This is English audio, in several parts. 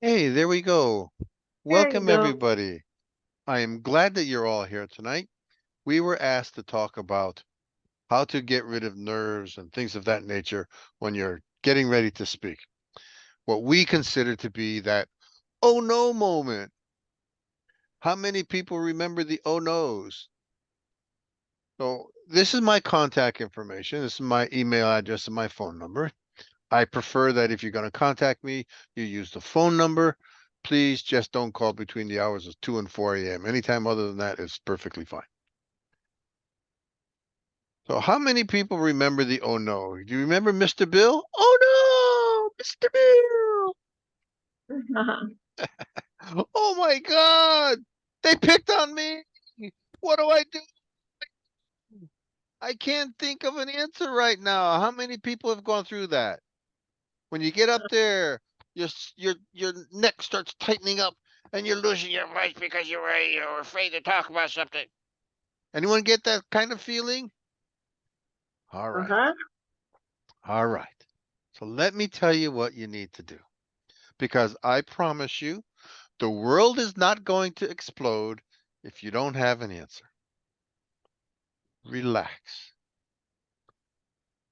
Hey, there we go. There you Welcome, go. everybody. I am glad that you're all here tonight. We were asked to talk about how to get rid of nerves and things of that nature when you're getting ready to speak. What we consider to be that oh no moment. How many people remember the oh no's? So, this is my contact information. This is my email address and my phone number. I prefer that if you're going to contact me, you use the phone number. Please just don't call between the hours of 2 and 4 a.m. Anytime other than that is perfectly fine. So how many people remember the oh no? Do you remember Mr. Bill? Oh no, Mr. Bill. Oh my God. They picked on me. What do I do? I can't think of an answer right now. How many people have gone through that? When you get up there, your neck starts tightening up and you're losing your voice because you're afraid to talk about something. Anyone get that kind of feeling? All right. Uh-huh. All right. So let me tell you what you need to do because I promise you the world is not going to explode if you don't have an answer. Relax.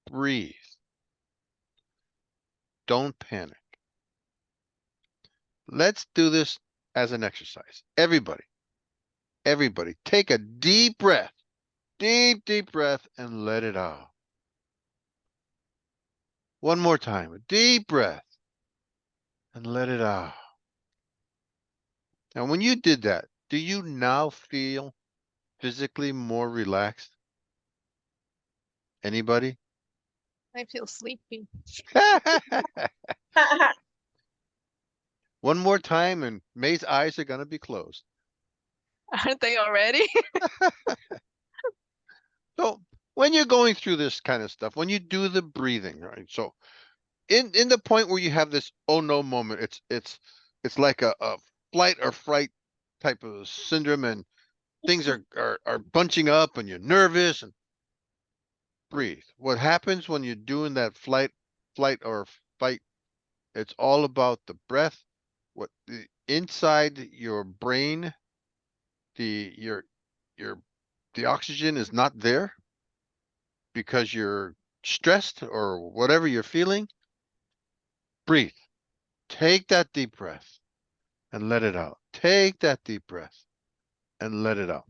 Breathe. Don't panic. Let's do this as an exercise. Everybody, take a deep breath. Deep breath and let it out. One more time. A deep breath and let it out. And when you did that, do you now feel physically more relaxed? Anybody? I feel sleepy. One more time and May's eyes are going to be closed. Aren't they already? So when you're going through this kind of stuff, when you do the breathing, right? So in the point where you have this oh no moment, it's like a flight or fright type of syndrome and things are bunching up and you're nervous and breathe. What happens when you're doing that flight or fight, it's all about the breath. What the inside your brain, the your the oxygen is not there because you're stressed or whatever you're feeling. Breathe. Take that deep breath and let it out. Take that deep breath and let it out.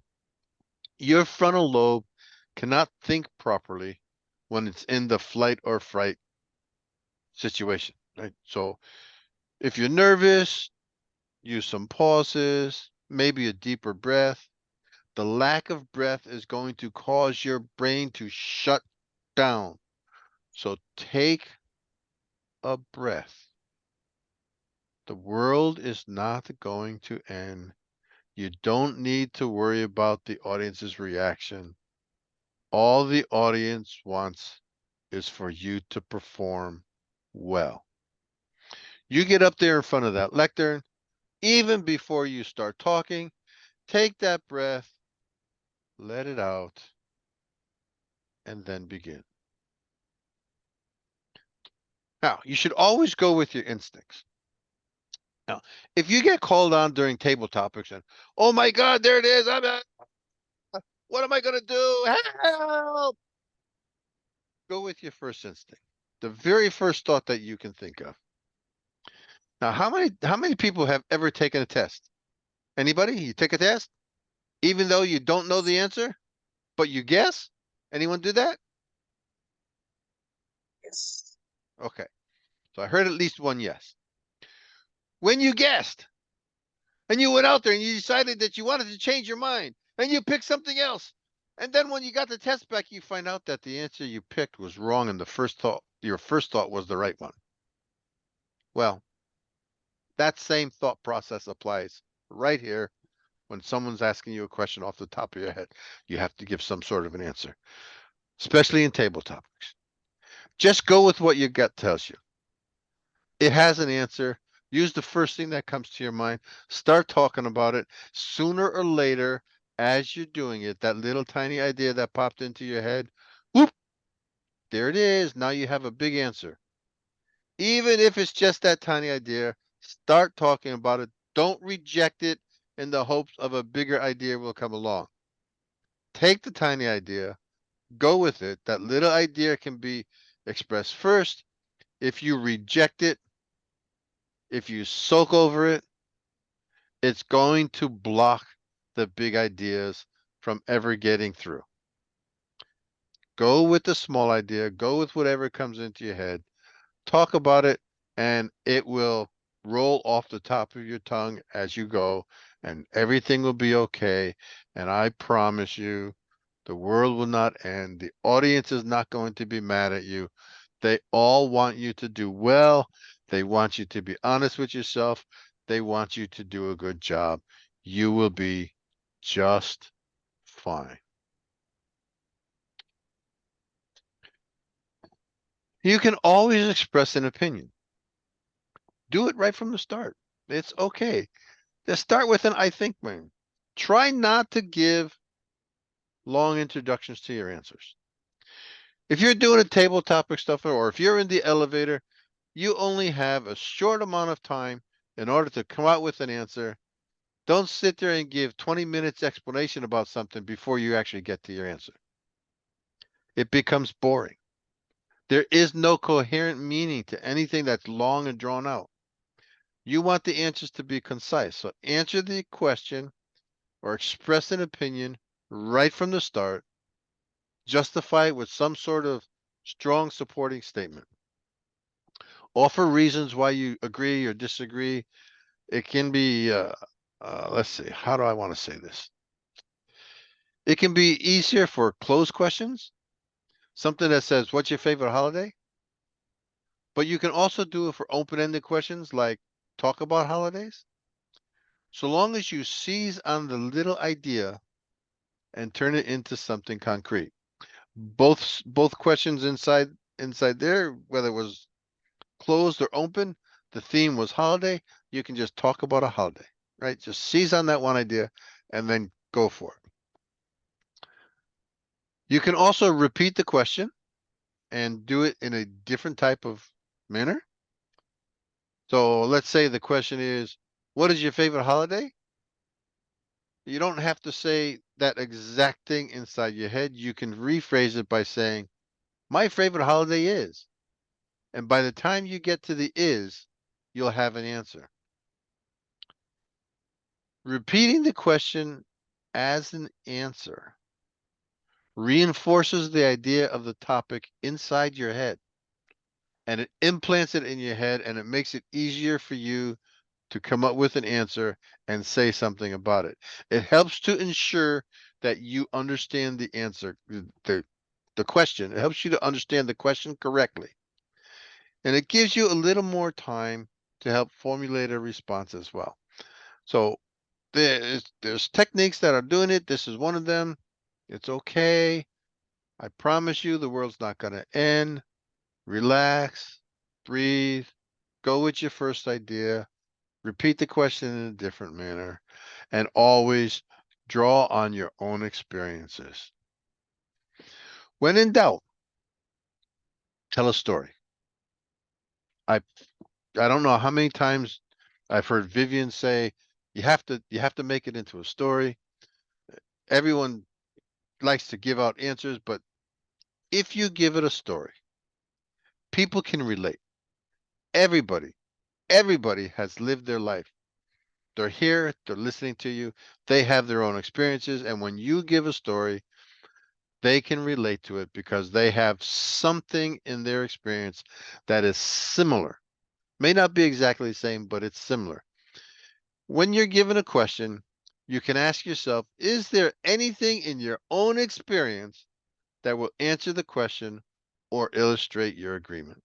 Your frontal lobe cannot think properly when it's in the flight or fright situation, right? So if you're nervous, use some pauses, maybe a deeper breath. The lack of breath is going to cause your brain to shut down. So take a breath. The world is not going to end. You don't need to worry about the audience's reaction. All the audience wants is for you to perform well. You get up there in front of that lectern, even before you start talking, take that breath, let it out, and then begin. Now, you should always go with your instincts. Now, if you get called on during table topics and, oh my God, there it is, what am I going to do? Help! Go with your first instinct, the very first thought that you can think of. Now, how many people have ever taken a test? Anybody? You take a test, even though you don't know the answer, but you guess? Anyone do that? Yes. Okay. So I heard at least one yes. When you guessed and you went out there and you decided that you wanted to change your mind and you picked something else. And then when you got the test back, you find out that the answer you picked was wrong and your first thought was the right one. Well, that same thought process applies right here when someone's asking you a question off the top of your head. You have to give some sort of an answer, especially in table topics. Just go with what your gut tells you. It has an answer. Use the first thing that comes to your mind. Start talking about it. Sooner or later, as you're doing it, that little tiny idea that popped into your head, whoop, there it is. Now you have a big answer. Even if it's just that tiny idea, Start talking about it. Don't reject it in the hopes of a bigger idea will come along. Take the tiny idea, go with it. That little idea can be expressed first. If you reject it, if you soak over it, it's going to block the big ideas from ever getting through. Go with the small idea, go with whatever comes into your head, talk about it, and it will roll off the top of your tongue as you go, and everything will be okay. And I promise you, the world will not end. The audience is not going to be mad at you. They all want you to do well. They want you to be honest with yourself. They want you to do a good job. You will be just fine. You can always express an opinion. Do it right from the start. It's okay. Just start with an I think man. Try not to give long introductions to your answers. If you're doing a table topic stuff or if you're in the elevator, you only have a short amount of time in order to come out with an answer. Don't sit there and give 20 minutes explanation about something before you actually get to your answer. It becomes boring. There is no coherent meaning to anything that's long and drawn out. You want the answers to be concise. So answer the question or express an opinion right from the start. Justify it with some sort of strong supporting statement. Offer reasons why you agree or disagree. It can be, let's see, how do I want to say this? It can be easier for closed questions, something that says, what's your favorite holiday? But you can also do it for open-ended questions like, talk about holidays. So long as you seize on the little idea and turn it into something concrete. Both questions inside there, whether it was closed or open, the theme was holiday. You can just talk about a holiday, right? Just seize on that one idea and then go for it. You can also repeat the question and do it in a different type of manner. So let's say the question is, what is your favorite holiday? You don't have to say that exact thing inside your head. You can rephrase it by saying, my favorite holiday is. And by the time you get to the is, you'll have an answer. Repeating the question as an answer reinforces the idea of the topic inside your head and it implants it in your head and it makes it easier for you to come up with an answer and say something about it. It helps to ensure that you understand the answer, the question. It helps you to understand the question correctly. And it gives you a little more time to help formulate a response as well. So there's techniques that are doing it. This is one of them. It's okay. I promise you the world's not going to end. Relax, breathe, go with your first idea, repeat the question in a different manner, and always draw on your own experiences. When in doubt, tell a story. I I don't know how many times I've heard Vivian say, you have to make it into a story. Everyone likes to give out answers, but if you give it a story, people can relate. Everybody, everybody has lived their life. They're here, they're listening to you, they have their own experiences, and when you give a story, they can relate to it because they have something in their experience that is similar. May not be exactly the same, but it's similar. When you're given a question, you can ask yourself, is there anything in your own experience that will answer the question or illustrate your agreement?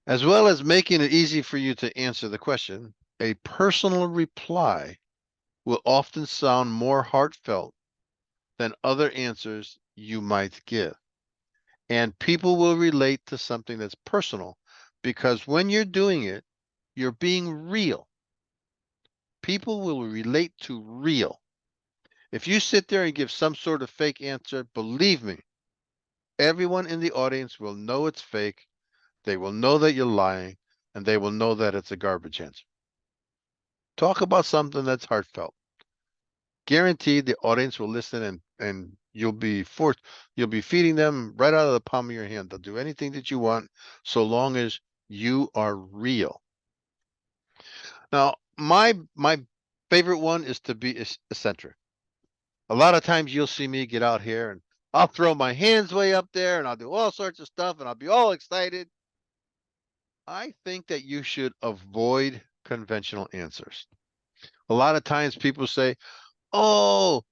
As well as making it easy for you to answer the question, a personal reply will often sound more heartfelt than other answers you might give. And people will relate to something that's personal because when you're doing it, you're being real. People will relate to real. If you sit there and give some sort of fake answer, believe me, everyone in the audience will know it's fake. They will know that you're lying and they will know that it's a garbage answer. Talk about something that's heartfelt. Guaranteed the audience will listen, and you'll be feeding them right out of the palm of your hand. They'll do anything that you want so long as you are real. Now, my favorite one is to be eccentric. A lot of times you'll see me get out here and I'll throw my hands way up there and I'll do all sorts of stuff and I'll be all excited. I think that you should avoid conventional answers. A lot of times people say, "Oh,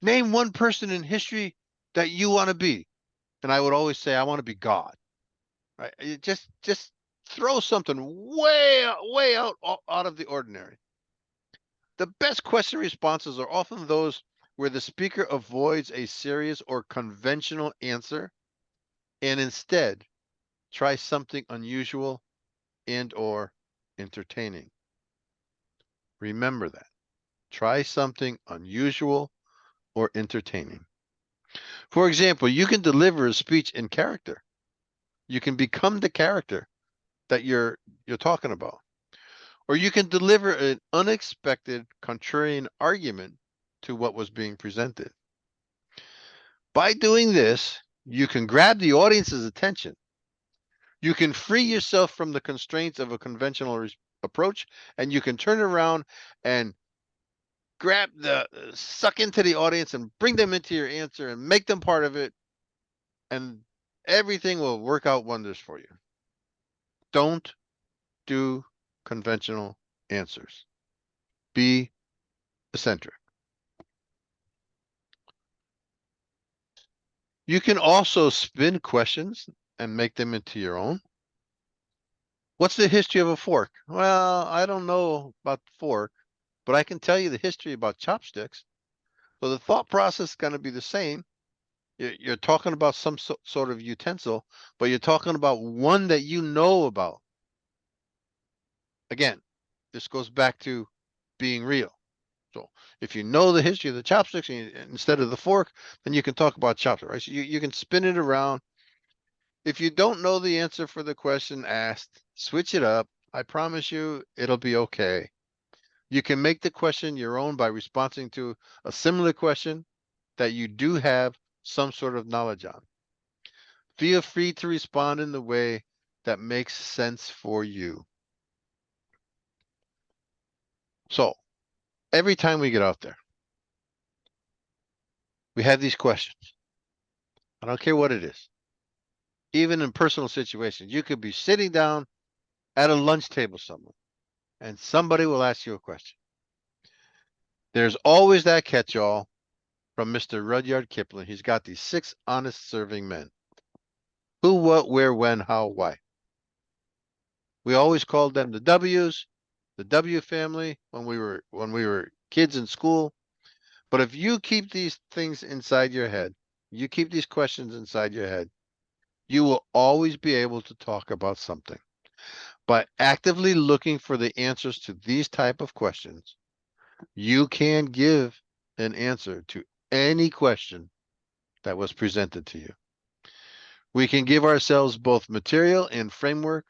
name one person in history that you want to be." And I would always say, "I want to be God." Right? Just throw something way out of the ordinary. The best question responses are often those where the speaker avoids a serious or conventional answer and instead try something unusual and or entertaining. Remember that. Try something unusual or entertaining. For example, you can deliver a speech in character. You can become the character that you're talking about. Or you can deliver an unexpected contrarian argument to what was being presented. By doing this, you can grab the audience's attention. You can free yourself from the constraints of a conventional approach, and you can turn around and suck into the audience and bring them into your answer and make them part of it, and everything will work out wonders for you. Don't do conventional answers. Be eccentric. You can also spin questions and make them into your own. What's the history of a fork? Well, I don't know about the fork, but I can tell you the history about chopsticks. So the thought process is going to be the same. You're talking about some sort of utensil, but you're talking about one that you know about. Again, this goes back to being real. So if you know the history of the chopsticks instead of the fork, then you can talk about chopsticks, right? So you can spin it around. If you don't know the answer for the question asked, switch it up. I promise you it'll be okay. You can make the question your own by responding to a similar question that you do have some sort of knowledge on. Feel free to respond in the way that makes sense for you. So every time we get out there, we have these questions. I don't care what it is. Even in personal situations, you could be sitting down at a lunch table somewhere and somebody will ask you a question. There's always that catch-all from Mr. Rudyard Kipling. He's got these 6 honest serving men. Who, what, where, when, how, why. We always called them the W's, the W family when we were kids in school. But if you keep these things inside your head, you keep these questions inside your head, you will always be able to talk about something. By actively looking for the answers to these type of questions, you can give an answer to any question that was presented to you. We can give ourselves both material and framework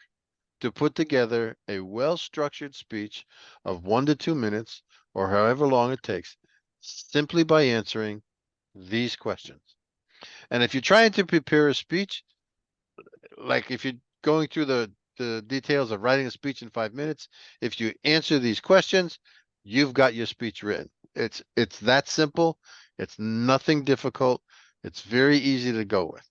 to put together a well-structured speech of 1 to 2 minutes or however long it takes, simply by answering these questions. And if you're trying to prepare a speech, like if you're going through the details of writing a speech in 5 minutes, if you answer these questions, you've got your speech written. It's that simple. It's nothing difficult. It's very easy to go with.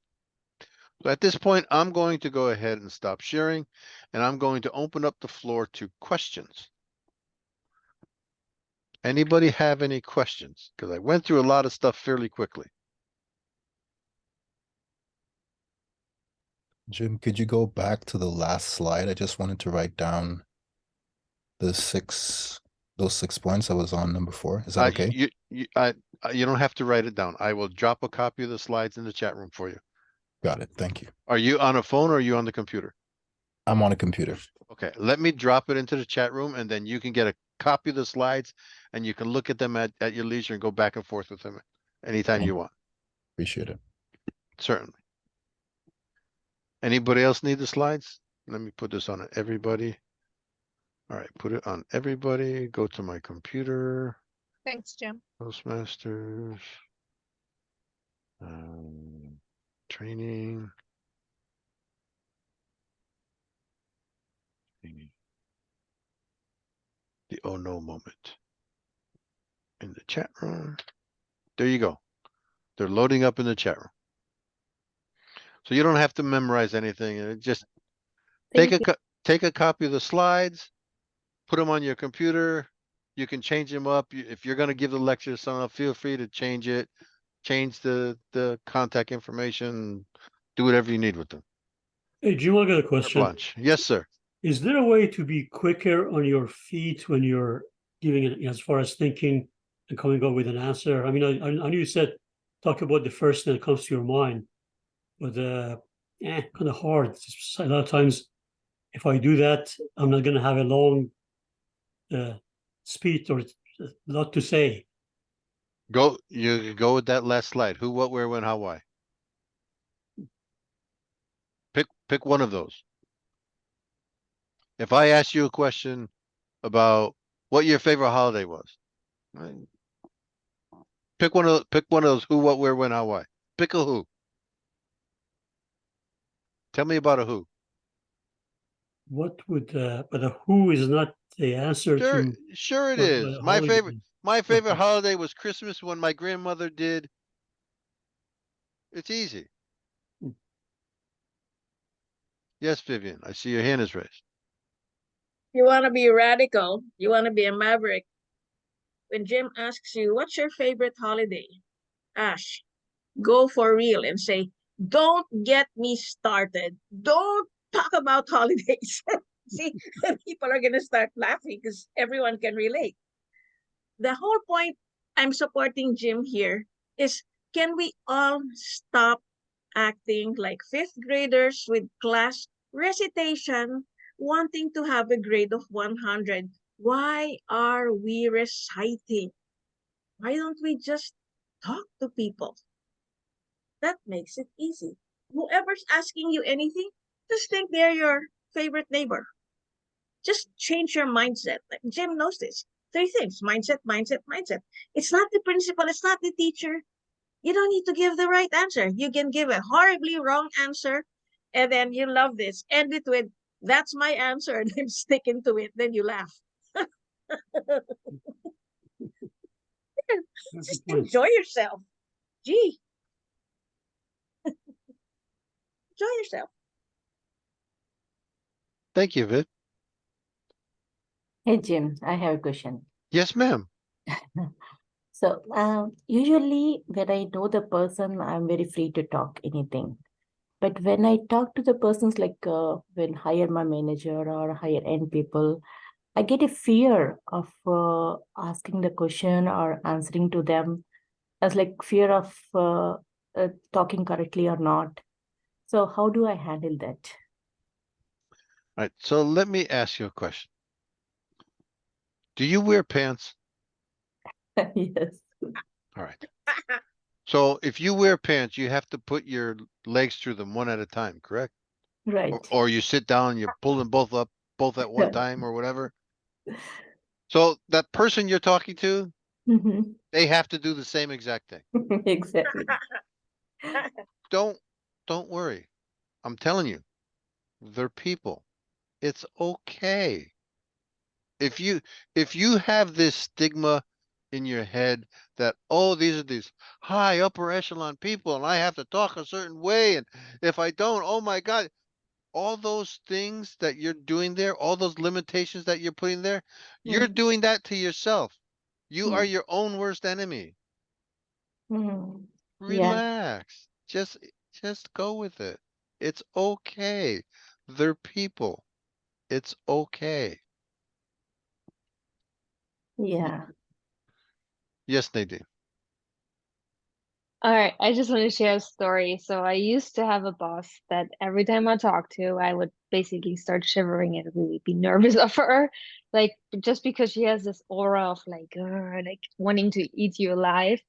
So at this point, I'm going to go ahead and stop sharing, and I'm going to open up the floor to questions. Anybody have any questions? Because I went through a lot of stuff fairly quickly. Jim, could you go back to the last slide? I just wanted to write down those 6 points I was on number 4. Is that okay? You don't have to write it down. I will drop a copy of the slides in the chat room for you. Got it. Thank you. Are you on a phone or are you on the computer? I'm on a computer. Okay, let me drop it into the chat room and then you can get a copy of the slides and you can look at them at your leisure and go back and forth with them anytime you want. Appreciate it. Certainly. Anybody else need the slides? Let me put this on everybody. All right, put it on everybody. Go to my computer. Thanks, Jim. Toastmasters. Training. The oh no moment. In the chat room. There you go. They're loading up in the chat room. So you don't have to memorize anything. Just take a copy of the slides, put them on your computer. You can change them up. If you're going to give the lecture to someone, feel free to change it. Change the contact information. Do whatever you need with them. Hey, Jim, I got a Carte question. blanche. Yes, sir. Is there a way to be quicker on your feet when you're giving it, as far as thinking and coming up with an answer? I mean, I know you said talk about the first thing that comes to your mind, but kind of hard. A lot of times, if I do that, I'm not going to have a long speech or a lot to say. You go with that last slide. Who, what, where, when, how, why. Pick one of those. If I ask you a question about what your favorite holiday was, right? Pick one of those. Who, what, where, when, how, why. Pick a who. Tell me about a who. What would but a who is not the answer Sure, to sure it what is. a My holiday favorite is. my favorite holiday was Christmas when my grandmother did. It's easy. Yes, Vivian, I see your hand is raised. You want to be radical. You want to be a maverick. When Jim asks you, what's your favorite holiday? Ash, go for real and say, don't get me started. Don't talk about holidays. See, people are going to start laughing because everyone can relate. The whole point I'm supporting Jim here is, can we all stop acting like fifth graders with class recitation, wanting to have a grade of 100? Why are we reciting? Why don't we just talk to people? That makes it easy. Whoever's asking you anything, just think they're your favorite neighbor. Just change your mindset. Like Jim knows this. Three things: mindset, mindset, mindset. It's not the principal, it's not the teacher. You don't need to give the right answer. You can give a horribly wrong answer, and then you love this. End it with, that's my answer, and then stick into it. Then you laugh. Just enjoy yourself. Gee, enjoy yourself. Thank you, Viv. Hey Jim, I have a question. Yes, ma'am. So, usually when I know the person, I'm very free to talk anything. But when I talk to the persons like when hire my manager or hire end people, I get a fear of asking the question or answering to them, as like fear of talking correctly or not. So how do I handle that? All right. So let me ask you a question. Do you wear pants? Yes, All right. So if you wear pants, you have to put your legs through them one at a time, correct? right. Or you sit down and you pull them both up both at one time or whatever. So that person you're talking to, Mhm. they have to do the same exact thing. Exactly. Don't worry. I'm telling you, they're people. It's okay. If you have this stigma in your head that, oh, these are these high upper echelon people and I have to talk a certain way, and if I don't, oh my God, all those things that you're doing there, all those limitations that you're putting there, you're Mm, doing that to yourself. You are mm, your own worst enemy. mm. Yeah, Relax. Just go with it. It's okay. They're people. It's okay. Y- yeah. Yes, Nadine. All right, I just want to share a story. So I used to have a boss that every time I talked to, I would basically start shivering and really be nervous of her, like just because she has this aura of like wanting to eat you alive.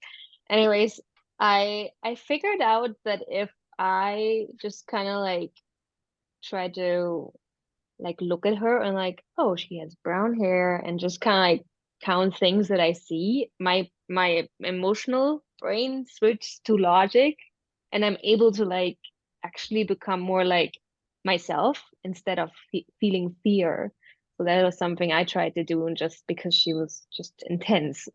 Anyways, I figured out that if I just kind of like try to like look at her and like, oh, she has brown hair, and just kind of like count things that I see, my emotional brain switches to logic, and I'm able to like actually become more like myself instead of feeling fear. So that was something I tried to do, and just because she was just intense.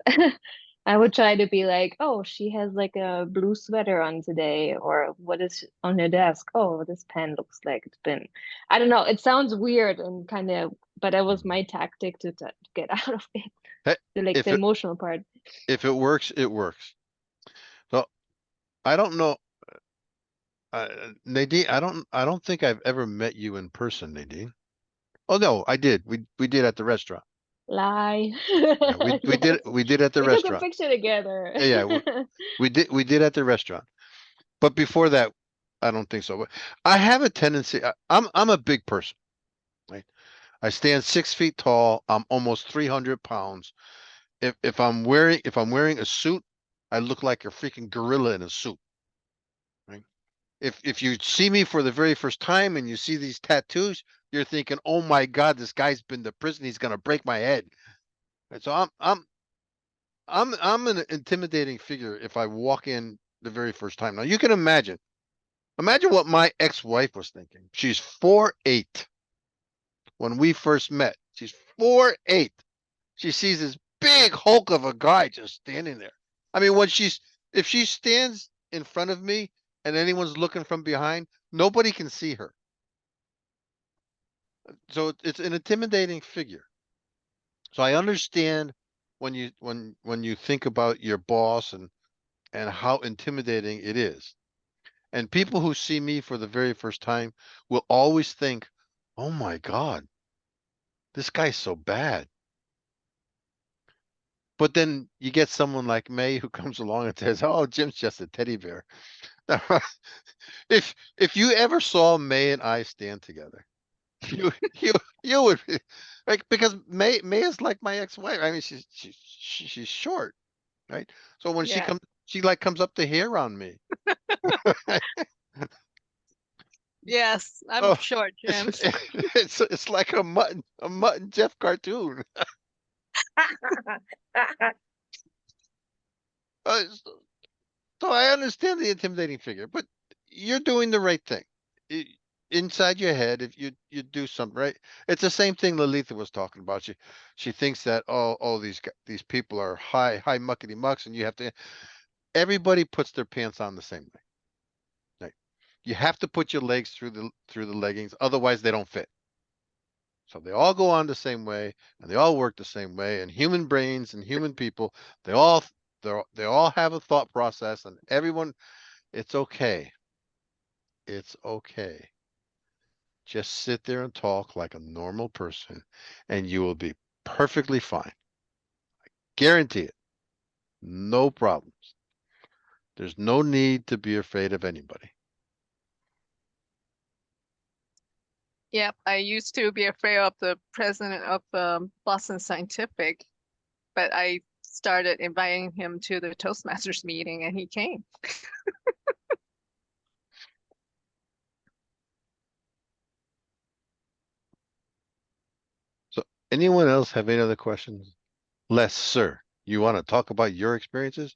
I would try to be like, oh, she has like a blue sweater on today, or what is on her desk? Oh, this pen looks like it's been, I don't know. It sounds weird and kind of, but that was my tactic to get out of it, Hey, like the if it emotional part. if it works, it works. So I don't know, Nadine. I don't think I've ever met you in person, Nadine. Oh no, I did. We did at the restaurant. Lie. Yeah, we Yes. did at the We took a restaurant. picture together. Yeah, yeah, we did at the restaurant. But before that, I don't think so. But I have a tendency. I'm a big person, right? I stand 6 feet tall. I'm almost 300 pounds. If I'm wearing a suit, I look like a freaking gorilla in a suit, right? If you see me for the very first time and you see these tattoos, you're thinking, "Oh my God, this guy's been to prison. He's gonna break my head." And so I'm an intimidating figure if I walk in the very first time. Now you can imagine what my ex-wife was thinking. She's 4'8" when we first met. She's 4'8". She sees this big hulk of a guy just standing there. I mean, if she stands in front of me and anyone's looking from behind, nobody can see her. So it's an intimidating figure. So I understand when you think about your boss and how intimidating it is. And people who see me for the very first time will always think, "Oh my God, this guy's so bad." But then you get someone like May who comes along and says, "Oh, Jim's just a teddy bear." If you ever saw May and I stand together, you you you would like, because May is like my ex-wife. I mean, she's short, right? So when she Yeah. comes, she like comes up to here on me. Yes, I'm Oh, short, it's Jim. it's like a Mutt and Jeff cartoon. So I understand the intimidating figure, but you're doing the right thing. I- Inside your head, if you do something right, it's the same thing Lalitha was talking about. She thinks that, oh, these people are high muckety mucks, and you have to. Everybody puts their pants on the same way. Right? You have to put your legs through the leggings, otherwise they don't fit. So they all go on the same way, and they all work the same way. And human brains and human people, they all they all have a thought process, and everyone. It's okay. It's okay. Just sit there and talk like a normal person, and you will be perfectly fine. Guarantee it. No problems. There's no need to be afraid of anybody. Yep, I used to be afraid of the president of Boston Scientific, but I started inviting him to the Toastmasters meeting and he came. So, anyone else have any other questions? Les, sir, you want to talk about your experiences?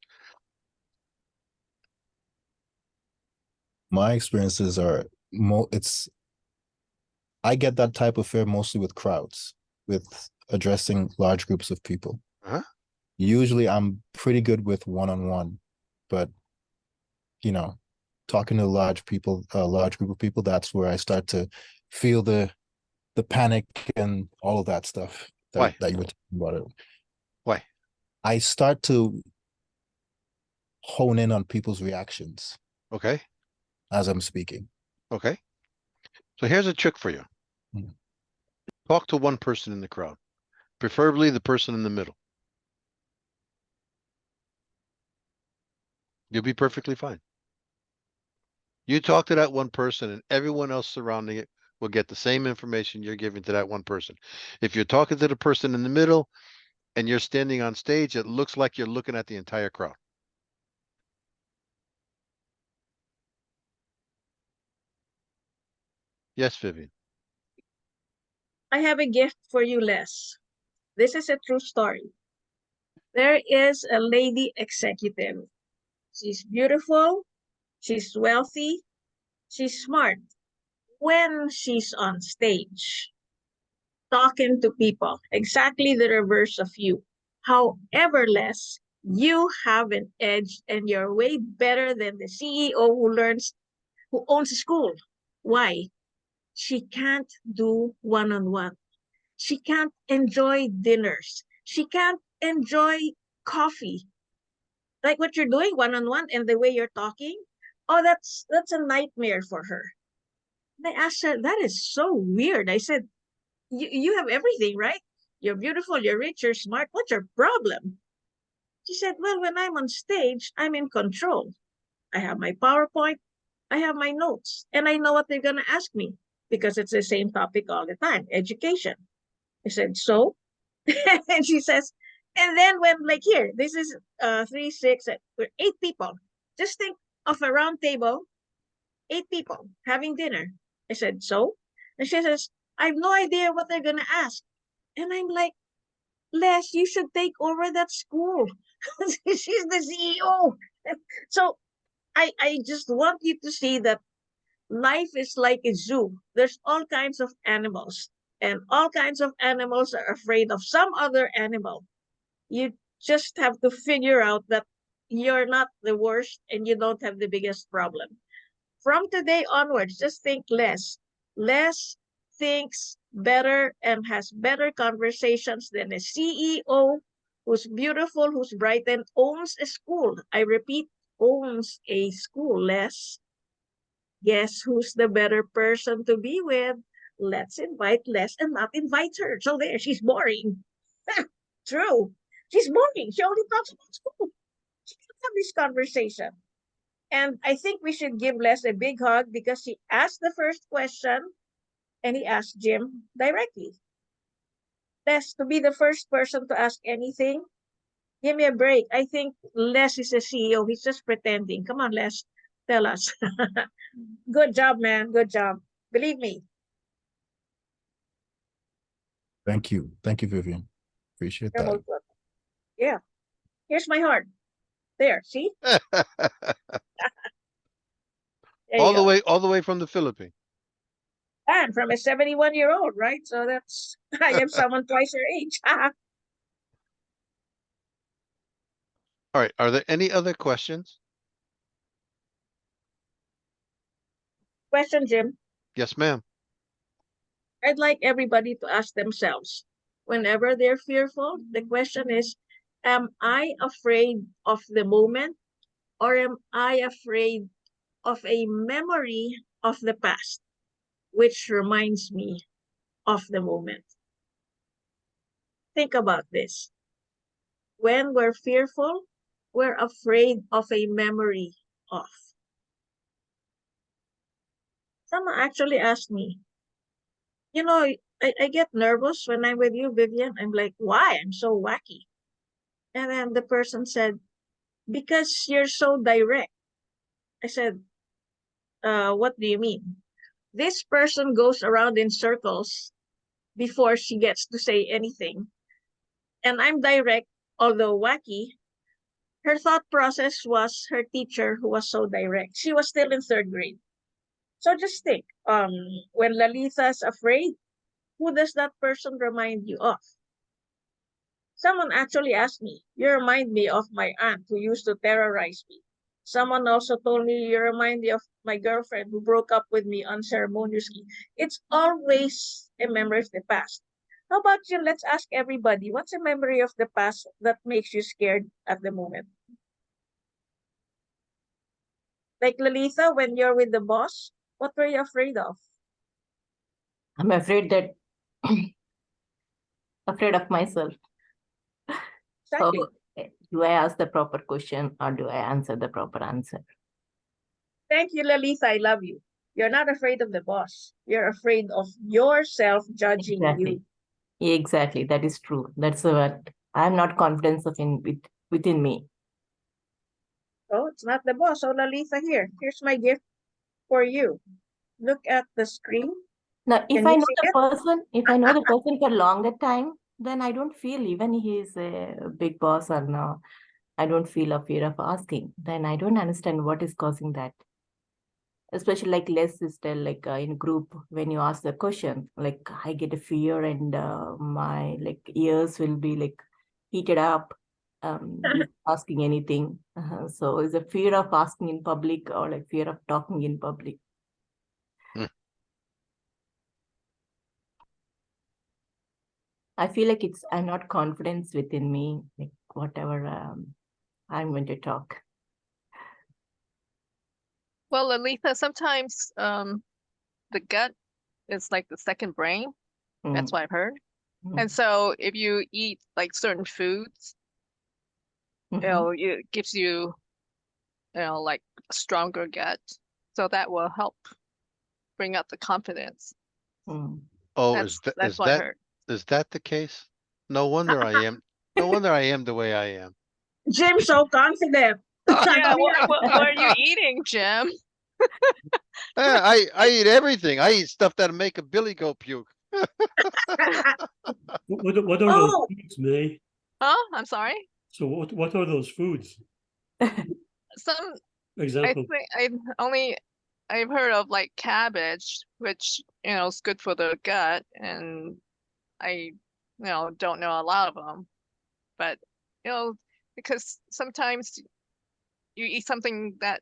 My experiences are it's I get that type of fear mostly with crowds, with addressing large groups of people. Huh? Usually I'm pretty good with one-on-one, but you know, talking to a large group of people, that's where I start to feel the panic and all of that stuff Why? that you were talking about. It. Why? I start to hone in on people's reactions Okay. as I'm speaking. Okay. So here's a trick for you. Mm. Talk to one person in the crowd, preferably the person in the middle. You'll be perfectly fine. You talk to that one person, and everyone else surrounding it will get the same information you're giving to that one person. If you're talking to the person in the middle and you're standing on stage, it looks like you're looking at the entire crowd. Yes, Vivian. I have a gift for you, Les. This is a true story. There is a lady executive. She's beautiful, she's wealthy, she's smart. When she's on stage, talking to people, exactly the reverse of you. However, Les, you have an edge and you're way better than the CEO who owns a school. Why? She can't do one-on-one. She can't enjoy dinners. She can't enjoy coffee. Like what you're doing one-on-one and the way you're talking. Oh, that's a nightmare for her. And I asked her, that is so weird. I said, you have everything, right? You're beautiful, you're rich, you're smart. What's your problem? She said, well, when I'm on stage, I'm in control. I have my PowerPoint, I have my notes, and I know what they're going to ask me because it's the same topic all the time, education. I said, so? And she says, and then when, like here, this is 3, 6, we're 8 people. Just think of a round table, 8 people having dinner. I said, so? And she says, I have no idea what they're going to ask. And I'm like, Les, you should take over that school. She's the CEO. So I just want you to see that life is like a zoo. There's all kinds of animals, and all kinds of animals are afraid of some other animal. You just have to figure out that you're not the worst and you don't have the biggest problem. From today onwards, just think less. Less thinks better and has better conversations than a CEO who's beautiful, who's bright, and owns a school. I repeat, owns a school. Less. Guess who's the better person to be with? Let's invite Les and not invite her. So there, she's boring. True. She's boring. She only talks about school. She can't have this conversation. And I think we should give Les a big hug because he asked the first question and he asked Jim directly. Les, to be the first person to ask anything, give me a break. I think Les is a CEO. He's just pretending. Come on, Les, tell us. Good job, man. Good job. Believe me. Thank you. Thank you, Vivian. Appreciate You're that. most welcome. Yeah. Here's my heart. There, see? There you go. All the way from the Philippines. And from a 71-year-old, right? So that's, I am someone twice your age. All right. Are there any other questions? Question, Jim. Yes, ma'am. I'd like everybody to ask themselves, whenever they're fearful, the question is, am I afraid of the moment or am I afraid of a memory of the past, which reminds me of the moment? Think about this. When we're fearful, we're afraid of a memory of. Someone actually asked me, you know, I get nervous when I'm with you, Vivian. I'm like, why? I'm so wacky. And then the person said, because you're so direct. I said, what do you mean? This person goes around in circles before she gets to say anything. And I'm direct, although wacky. Her thought process was her teacher who was so direct. She was still in 3rd grade. So just think, when Lalitha's afraid, who does that person remind you of? Someone actually asked me, you remind me of my aunt who used to terrorize me. Someone also told me, you remind me of my girlfriend who broke up with me unceremoniously. It's always a memory of the past. How about you? Let's ask everybody, what's a memory of the past that makes you scared at the moment? Like Lalitha, when you're with the boss, what were you afraid of? I'm afraid that afraid of myself. Exactly. So, do I ask the proper question or do I answer the proper answer? Thank you, Lalitha. I love you. You're not afraid of the boss. You're afraid of yourself judging Exactly. you. Exactly. That is true. That's what I'm not confident within me. Oh, it's not the boss. Oh, Lalitha, here. Here's my gift for you. Look at the screen. Now, if Can I you know see the it? person, if I know the person for longer time, then I don't feel even he is a big boss or no, I don't feel a fear of asking. Then I don't understand what is causing that. Especially like Les is tell like in group when you ask the question, like I get a fear and my like ears will be like heated up before asking anything. So is a fear of asking in public or like fear of talking in public. Hmm. I feel like I'm not confidence within me, like whatever I'm going to talk. Well, Alita, sometimes the gut is like the second brain. That's Mm, what I've heard. mm, And so if you eat like certain foods, mhm, it gives you, like a stronger gut. So that will help bring up the confidence. mm. Oh, That's what I heard. is that the case? No wonder I am. No wonder I am the way I am. Jim's so confident. Yeah, what are you eating, Jim? Yeah, I eat everything. I eat stuff that'll make a Billy go puke. What are those Oh, foods, May? Huh? I'm sorry. So what are those foods? Some I Example. think I've heard of like cabbage, which is good for the gut, and I don't know a lot of them, but you know because sometimes you eat something that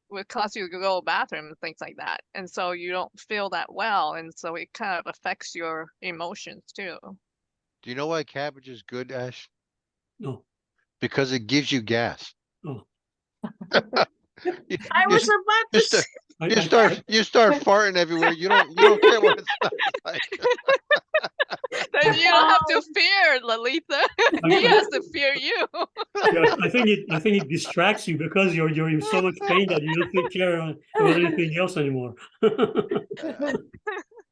would cause you to go to the bathroom and things like that, and so you don't feel that well, and so it kind of affects your emotions too. Do you know why cabbage is good, Ash? No. Because it gives you gas. Oh, You, I you, was about you to say. start I, you I, start you start farting everywhere. You don't care what it smells like. Then you don't have to fear Lalita. He I, has to fear you. yeah, I think it distracts you because you're in so much pain that you don't think care about anything else anymore. I,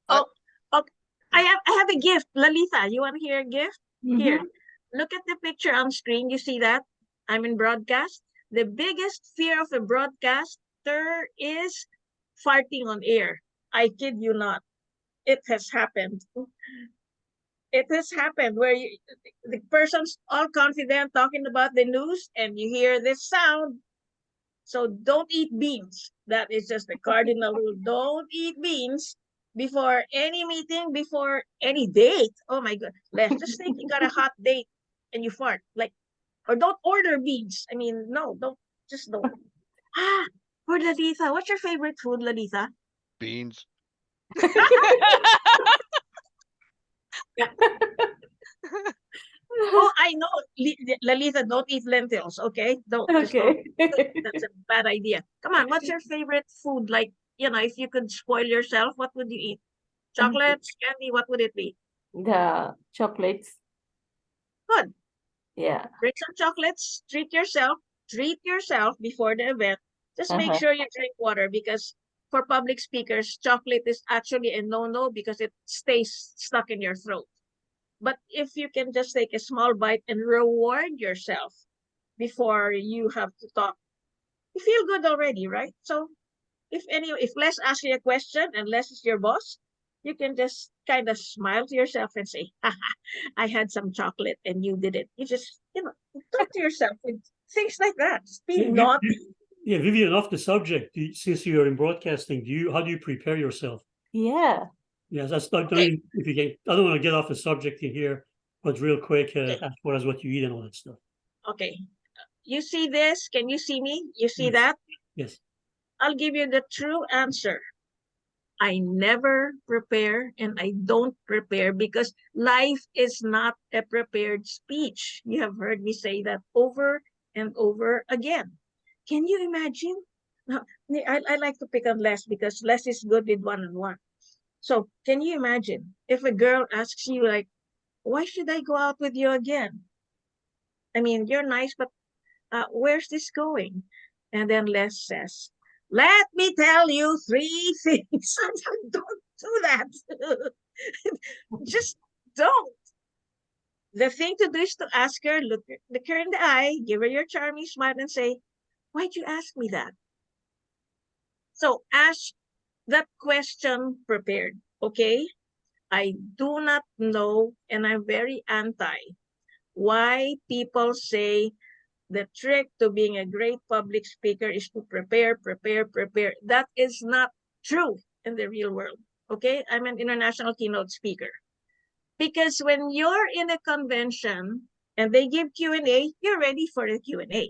Oh, okay. I have a gift, Lalita. You want to hear a gift? Here, Mhm. look at the picture on screen. You see that? I'm in broadcast. The biggest fear of a broadcaster is farting on air. I kid you not. It has happened. It has happened where the person's all confident talking about the news and you hear this sound. So don't eat beans. That is just the cardinal rule. Don't eat beans before any meeting, before any date. Oh my God. Let's just think you got a hot date and you fart. Like, or don't order beans. I mean, no, don't. Ah, for Lalita, what's your favorite food, Lalita? beans. Oh, I know. Lalita, don't eat lentils, okay? Just don't. Okay. That's a bad idea. Come on, what's your favorite food? Like, if you could spoil yourself, what would you eat? Chocolates, candy, what would it be? The chocolates. Good. Yeah. Bring some chocolates, treat yourself before the event. Just make Uh-huh. sure you drink water because for public speakers, chocolate is actually a no-no because it stays stuck in your throat. But if you can just take a small bite and reward yourself before you have to talk, you feel good already, right? So if Les asks you a question and Les is your boss, you can just kind of smile to yourself and say, haha, I had some chocolate and you didn't. You just, talk to yourself with things like that. Just be Yeah, naughty. yeah, Vivian, off the subject, since you're in broadcasting, how do you prepare yourself? Yeah. Yes, that's not, I Okay. mean, if you can, I don't want to get off the subject in here, but real quick, Okay. as far as what you eat and all that stuff. Okay. You see this? Can you see me? You see Yes. that? Yes. I'll give you the true answer. I never prepare and I don't prepare because life is not a prepared speech. You have heard me say that over and over again. Can you imagine? Now, I like to pick on Les because Les is good with one-on-one. So can you imagine if a girl asks you like, why should I go out with you again? I mean, you're nice, but where's this going? And then Les says, let me tell you three things. Don't do that. Just don't. The thing to do is to ask her, look her in the eye, give her your charming smile, and say, why'd you ask me that? So ask that question prepared. okay? I do not know, and I'm very anti why people say the trick to being a great public speaker is to prepare, prepare, prepare. That is not true in the real world, okay? I'm an international keynote speaker. Because when you're in a convention and they give Q&A, you're ready for the Q&A.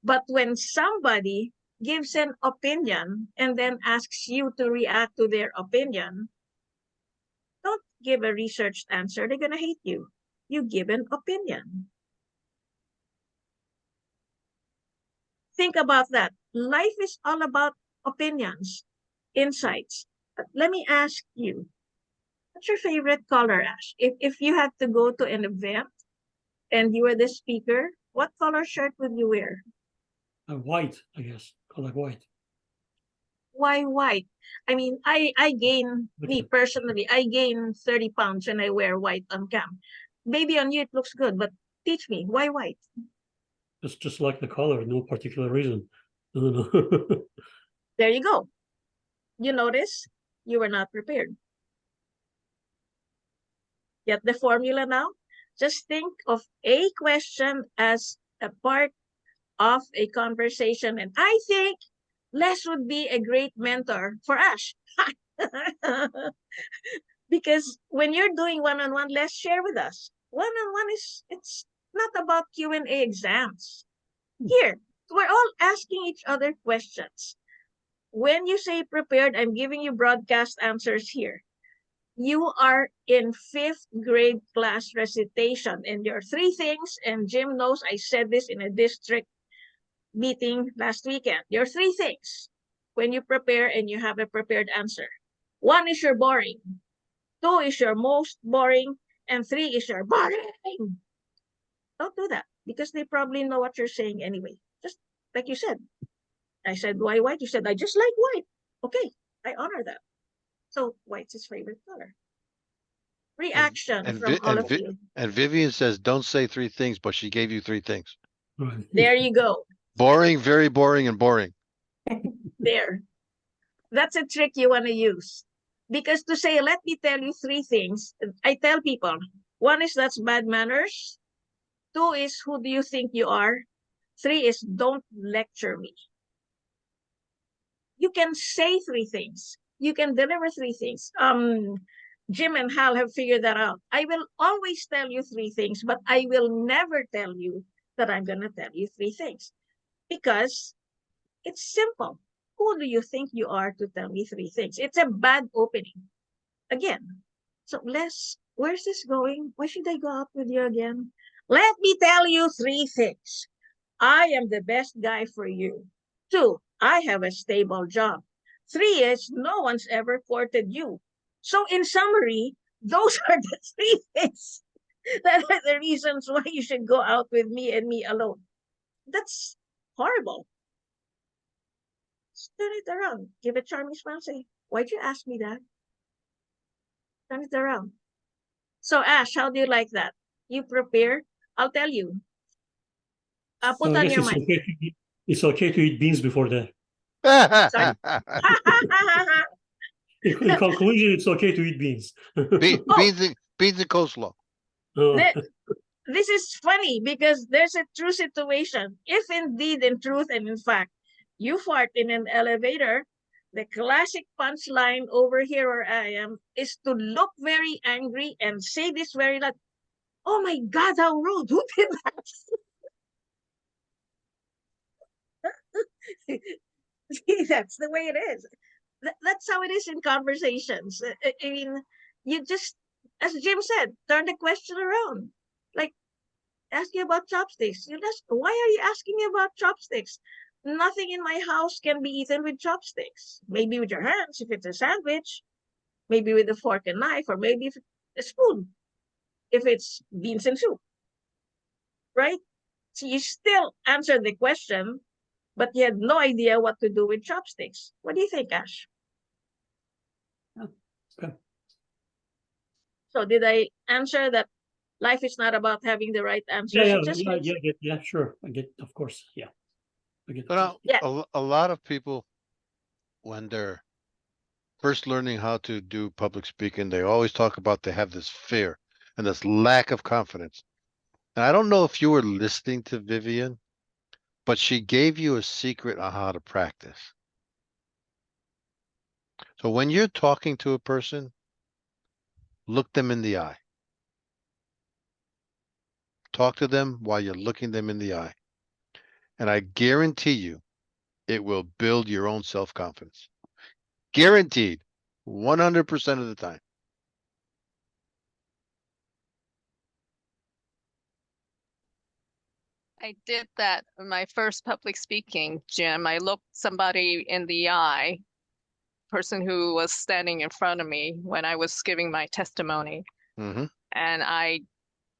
But when somebody gives an opinion and then asks you to react to their opinion, don't give a researched answer. They're going to hate you. You give an opinion. Think about that. Life is all about opinions, insights. But let me ask you, what's your favorite color, Ash? If you had to go to an event and you were the speaker, what color shirt would you wear? White, I guess. Color white. Why white? I mean, I gain, me personally, I gain 30 pounds when I wear white on cam. Maybe on you it looks good, but teach me, why white? It's just like the color, no particular reason. I don't know. There you go. You notice you were not prepared. Get the formula now? Just think of a question as a part of a conversation. And I think Les would be a great mentor for Ash. Because when you're doing one-on-one, let's share with us. One-on-one it's not about Q&A exams. Here, we're all asking each other questions. When you say prepared, I'm giving you broadcast answers here. You are in 5th grade class recitation, and your 3 things, and Jim knows I said this in a district meeting last weekend. Your 3 things when you prepare and you have a prepared answer. 1 is your boring. 2 is your most boring, and 3 is your boring. Don't do that because they probably know what you're saying anyway. Just like you said. I said, why white? You said, I just like white. Okay, I honor that. So white's his favorite color. Reaction And from all of you. and Vivian says, don't say 3 things, but she gave you 3 things. Right. There you go. Boring, very boring, and boring. There. That's a trick you want to use. Because to say, let me tell you 3 things, I tell people, 1 is that's bad manners. 2 is who do you think you are? 3 is don't lecture me. You can say 3 things. You can deliver 3 things. Jim and Hal have figured that out. I will always tell you 3 things, but I will never tell you that I'm going to tell you 3 things. Because it's simple. Who do you think you are to tell me 3 things? It's a bad opening. Again. So Les, where's this going? Why should I go out with you again? Let me tell you 3 things. I am the best guy for you. 2, I have a stable job. 3 is no one's ever courted you. So in summary, those are the 3 things that are the reasons why you should go out with me and me alone. That's horrible. Just turn it around. Give a charming smile. Say, why'd you ask me that? Turn it around. So Ash, how do you like that? You prepare? I'll tell you. Put So I on guess your mic. it's okay to eat beans before that. Sorry. In conclusion, it's okay to eat beans. Beans and coleslaw. This is funny because there's a true situation. If indeed, in truth, and in fact, you fart in an elevator, the classic punchline over here where I am is to look very angry and say this very loud. Oh my God, how rude. Who did that? See, that's the way it is. That's how it is in conversations. I mean, you just, as Jim said, turn the question around. Like, ask you about chopsticks. You ask, why are you asking me about chopsticks? Nothing in my house can be eaten with chopsticks. Maybe with your hands if it's a sandwich, maybe with a fork and knife, or maybe if a spoon if it's beans and soup. Right? So you still answered the question, but you had no idea what to do with chopsticks. What do you think, Ash? Okay. So did I answer that life is not about having the right answers? Yeah, sure. I get, of course, yeah. I get But Yeah. a lot of people, when they're first learning how to do public speaking, they always talk about they have this fear and this lack of confidence. And I don't know if you were listening to Vivian, but she gave you a secret on how to practice. So when you're talking to a person, look them in the eye. Talk to them while you're looking them in the eye. And I guarantee you, it will build your own self-confidence. Guaranteed. 100% of the time. I did that in my first public speaking, Jim. I looked somebody in the eye, person who was standing in front of me when I was giving my testimony, Mm-hmm. and I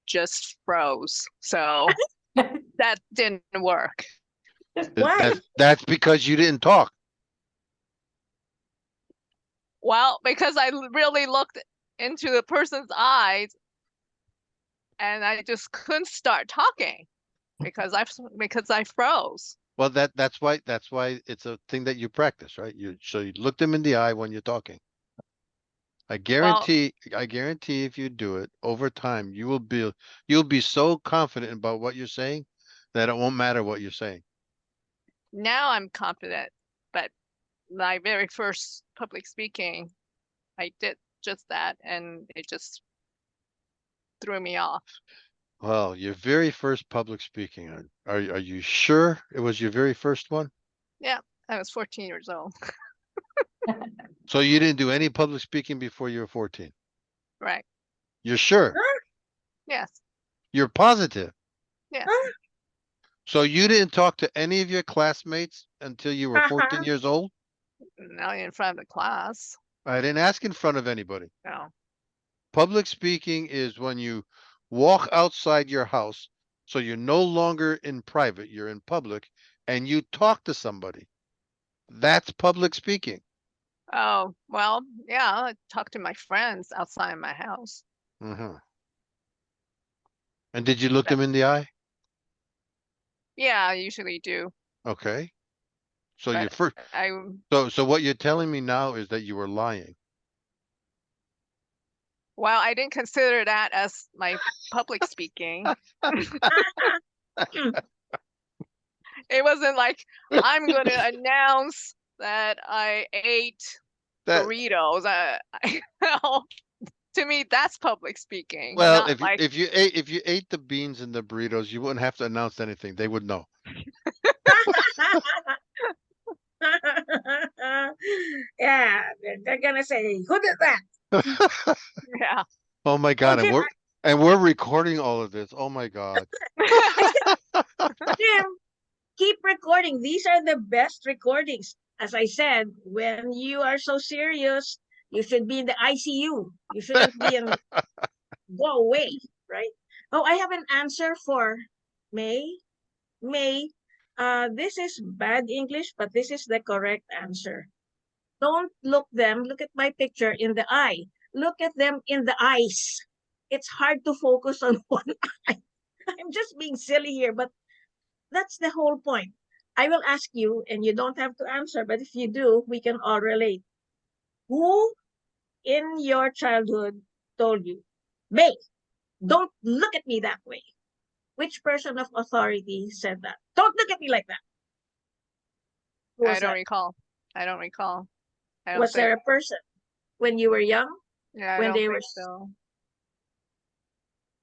just froze. So that didn't work. Why? That's because you didn't talk. Well, because I really looked into the person's eyes and I just couldn't start talking because I froze. Well, that's why it's a thing that you practice, right? So you look them in the eye when you're talking. I Well, guarantee if you do it over time, you'll be so confident about what you're saying that it won't matter what you're saying. now I'm confident, but my very first public speaking, I did just that and it just threw me off. Well, your very first public speaking, are you sure it was your very first one? Yeah, I was 14 years old. So you didn't do any public speaking before you were 14? Right. You're sure? Yes. You're positive? Yes. So you didn't talk to any of your classmates until you were 14 years old? Now in front of the class. I didn't ask in front of anybody. No. Public speaking is when you walk outside your house, so you're no longer in private, you're in public, and you talk to somebody. That's public speaking. Oh, well, yeah, I talked to my friends outside my house. Mm-hmm. And did you look them in the eye? Yeah, I usually do. Okay. So But your first, I, so what you're telling me now is that you were lying. well, I didn't consider that as my public speaking. It wasn't like I'm going to announce that I ate That burritos. No, to me, that's public speaking. well, Not like, if you ate the beans and the burritos, you wouldn't have to announce anything. They would know. Yeah, they're gonna say, "Who did that?" yeah. Oh my Oh, God, Jim, and we're recording all of this. Oh my God. Jim, keep recording. These are the best recordings. As I said, when you are so serious, you should be in the ICU. You shouldn't be in go away, right? Oh, I have an answer for May. May, this is bad English, but this is the correct answer. Don't look at my picture in the eye. Look at them in the eyes. It's hard to focus on one eye. I'm just being silly here, but that's the whole point. I will ask you, and you don't have to answer, but if you do, we can all relate. Who in your childhood told you, May, don't look at me that way? Which person of authority said that? Don't look at me like that. Who I was don't that? recall. I don't recall. I don't Was there think. a person when you were young? Yeah, I When don't they were, think so.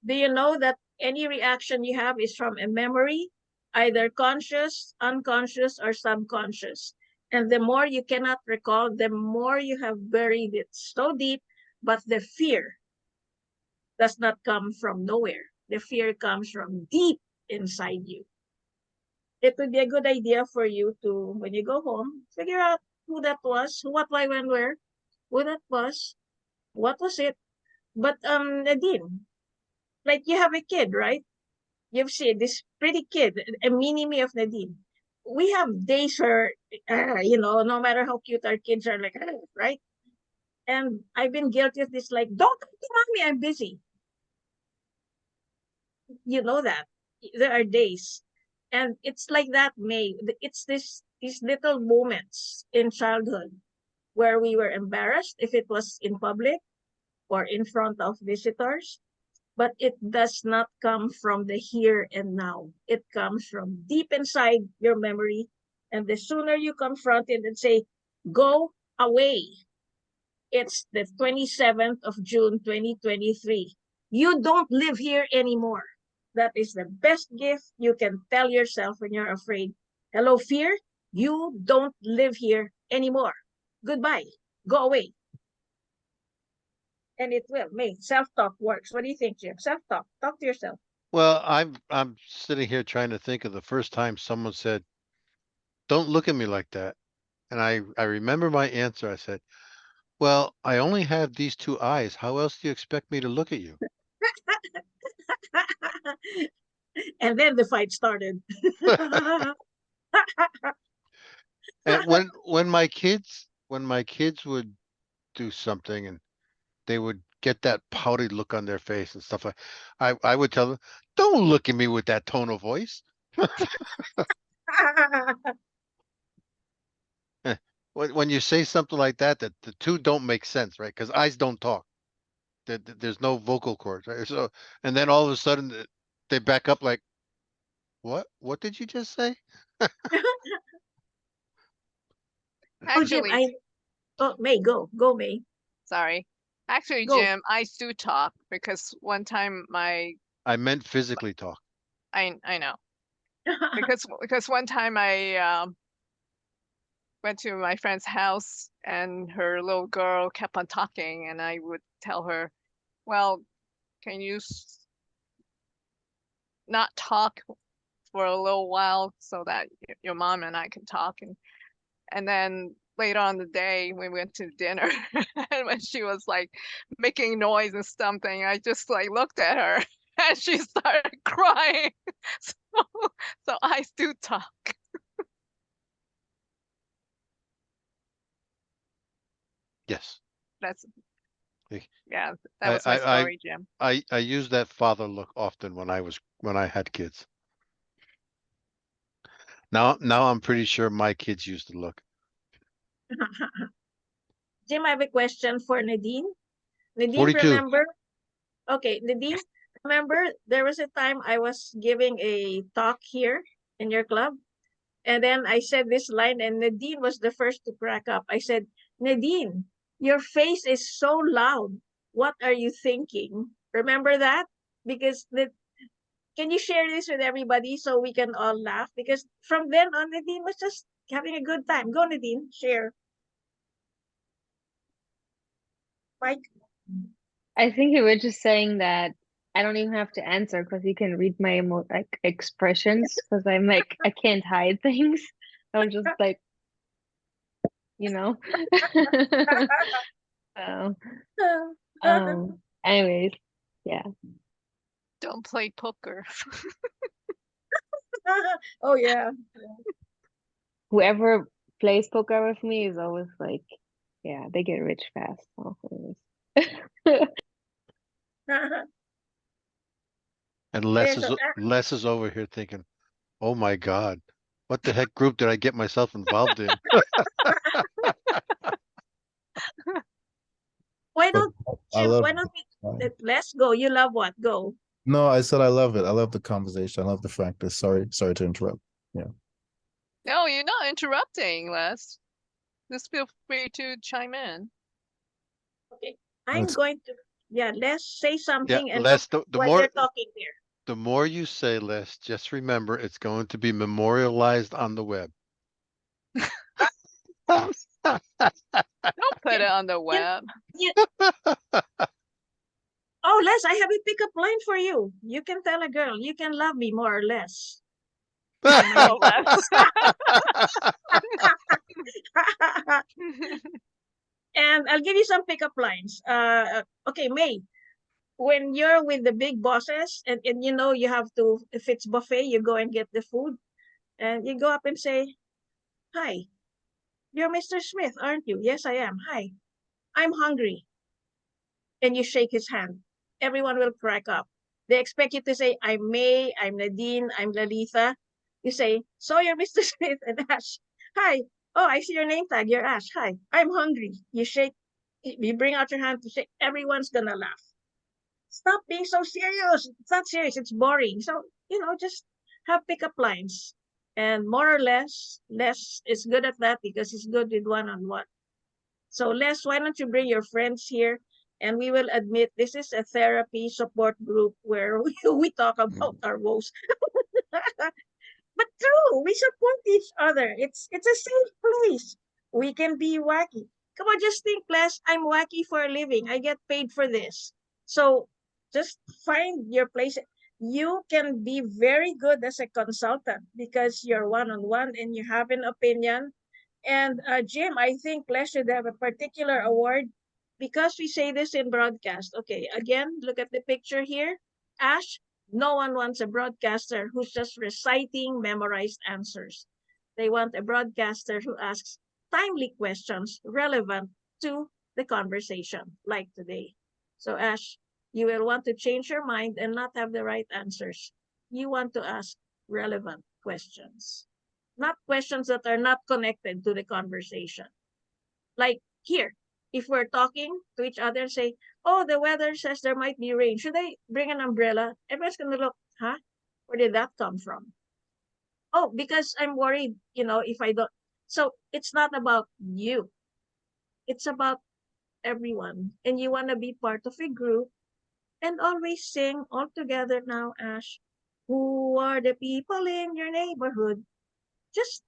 do you know that any reaction you have is from a memory, either conscious, unconscious, or subconscious? And the more you cannot recall, the more you have buried it so deep, but the fear does not come from nowhere. The fear comes from deep inside you. It would be a good idea for you to, when you go home, figure out who that was, what, why, when, where, who that was, what was it. But Nadine, like you have a kid, right? You've seen this pretty kid, a mini me of Nadine. We have days where, no matter how cute our kids are, like, right? And I've been guilty of this, like, don't talk to mommy, I'm busy. You know that. There are days. And it's like that, May. It's these little moments in childhood where we were embarrassed if it was in public or in front of visitors. But it does not come from the here and now. It comes from deep inside your memory. And the sooner you confront it and say, go away, it's the 27th of June, 2023. You don't live here anymore. That is the best gift you can tell yourself when you're afraid. Hello, fear. You don't live here anymore. Goodbye. Go away. And it will. Make self-talk works. What do you think, Jim? Self-talk. Talk to yourself. Well, I'm sitting here trying to think of the first time someone said, "Don't look at me like that." And I remember my answer. I said, "Well, I only have these two eyes. How else do you expect me to look at you?" And then the fight started. And when my kids would do something and they would get that pouty look on their face and stuff like, I would tell them, "Don't look at me with that tone of voice." When you say something like that, that the two don't make sense, right? Because eyes don't talk. There's no vocal cords, right? So, and then all of a sudden they back up like, "What? What did you just say?" Oh, Jim, Actually, May, go, May. sorry. Actually, Go. Jim, I do talk because one time I meant physically talk. I know because one time I went to my friend's house and her little girl kept on talking and I would tell her, well, can you not talk for a little while so that your mom and I can talk? And then later on the day we went to dinner and when she was like making noise and something, I just like looked at her and she started crying. So, so I do talk. Yes. That's Like, yeah, that was my story, Jim. I use that father look often when I had kids. Now I'm pretty sure my kids used to look. Jim, I have a question for Nadine. Nadine, 42. remember? Okay, Nadine, remember there was a time I was giving a talk here in your club, and then I said this line, and Nadine was the first to crack up. I said, Nadine, your face is so loud. What are you thinking? Remember that? Because can you share this with everybody so we can all laugh? Because from then on, Nadine was just having a good time. Go, Nadine, share. Mike. I think you were just saying that I don't even have to answer because you can read my like expressions because I'm like I can't hide things. I'm just like, you know. So, anyways, yeah. Don't play poker. Oh yeah. Whoever plays poker with me is always like, yeah, they get rich fast. So anyways. And Okay, so Les is over here thinking, "Oh my God, what the heck group did I get myself involved in?" why But don't I Jim? love Why don't we let's go? You love what? Go. No, I said I love it. I love the conversation. I love the frankness. Sorry to interrupt. Yeah. No, you're not interrupting, Les. Just feel free to chime in. Okay, I'm It's going to let's say Yeah, something and Les, talk while you're talking here. the more you say, Les, just remember it's going to be memorialized on the web. Don't put Jim, it on the Jim, web. you, oh, Les, I have a pickup line for you. You can tell a girl you can love me more or less. Oh, Les. And I'll give you some pickup lines. Okay, May, when you're with the big bosses and you know you have to, if it's buffet, you go and get the food and you go up and say, hi, you're Mr. Smith, aren't you? Yes, I am. Hi, I'm hungry. And you shake his hand. Everyone will crack up. They expect you to say, I'm May, I'm Nadine, I'm Lalita. You say, so you're Mr. Smith and Ash. Hi. Oh, I see your name tag. You're Ash. Hi, I'm hungry. You shake, you bring out your hand to shake. Everyone's gonna laugh. Stop being so serious. It's not serious. It's boring. So, just have pickup lines. And more or less, Les is good at that because he's good with one-on-one. So, Les, why don't you bring your friends here? And we will admit this is a therapy support group where we talk about our woes. But true, we support each other. It's a safe place. We can be wacky. Come on, just think, Les, I'm wacky for a living. I get paid for this. So just find your place. You can be very good as a consultant because you're one-on-one and you have an opinion. And Jim, I think Les should have a particular award because we say this in broadcast. Okay, again, look at the picture here. Ash, no one wants a broadcaster who's just reciting memorized answers. They want a broadcaster who asks timely questions relevant to the conversation, like today. So, Ash, you will want to change your mind and not have the right answers. You want to ask relevant questions, not questions that are not connected to the conversation. Like here, if we're talking to each other and say, oh, the weather says there might be rain. Should I bring an umbrella? Everyone's going to look, huh? Where did that come from? Oh, because I'm worried, if I don't. So it's not about you. It's about everyone. And you want to be part of a group and always sing all together now, Ash. Who are the people in your neighborhood? Just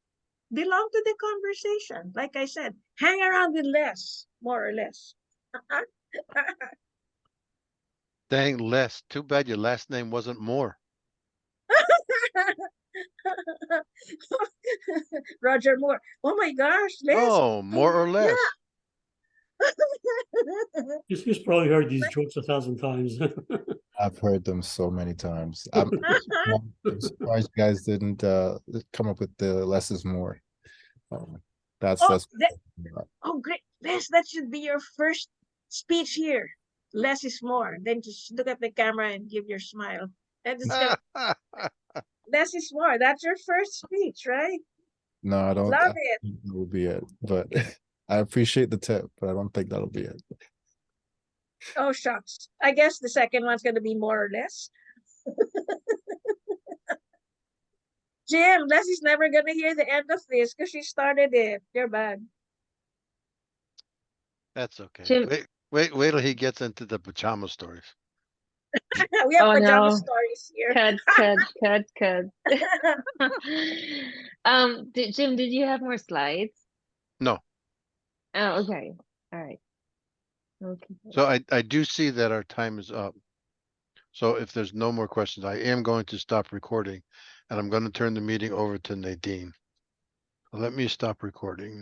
belong to the conversation. Like I said, hang around with less, more or less. Dang, Les. Too bad your last name wasn't Moore. Roger Moore. Oh my gosh, Les. Oh, more or Yeah. less. He's probably heard these jokes 1,000 times. I've heard them so many times. I'm surprised you guys didn't come up with the less is more. That's oh, that's great. Les, that should be your first speech here. Less is more. Then just look at the camera and give your smile. And it's gonna less is more. That's your first speech, right? no, I don't Love I it. think that will be it. But I appreciate the tip, but I don't think that'll be it. Oh shucks. I guess the second one's gonna be more or less. Jim, Leslie's never gonna hear the end of this because she started it. You're bad. That's okay. Jim, Wait till he gets into the pajama stories. We have oh pajama no. stories here. Cut. Jim, did you have more slides? No. Oh, okay. All right. Okay. So I do see that our time is up. So if there's no more questions, I am going to stop recording and I'm going to turn the meeting over to Nadine. Let me stop recording.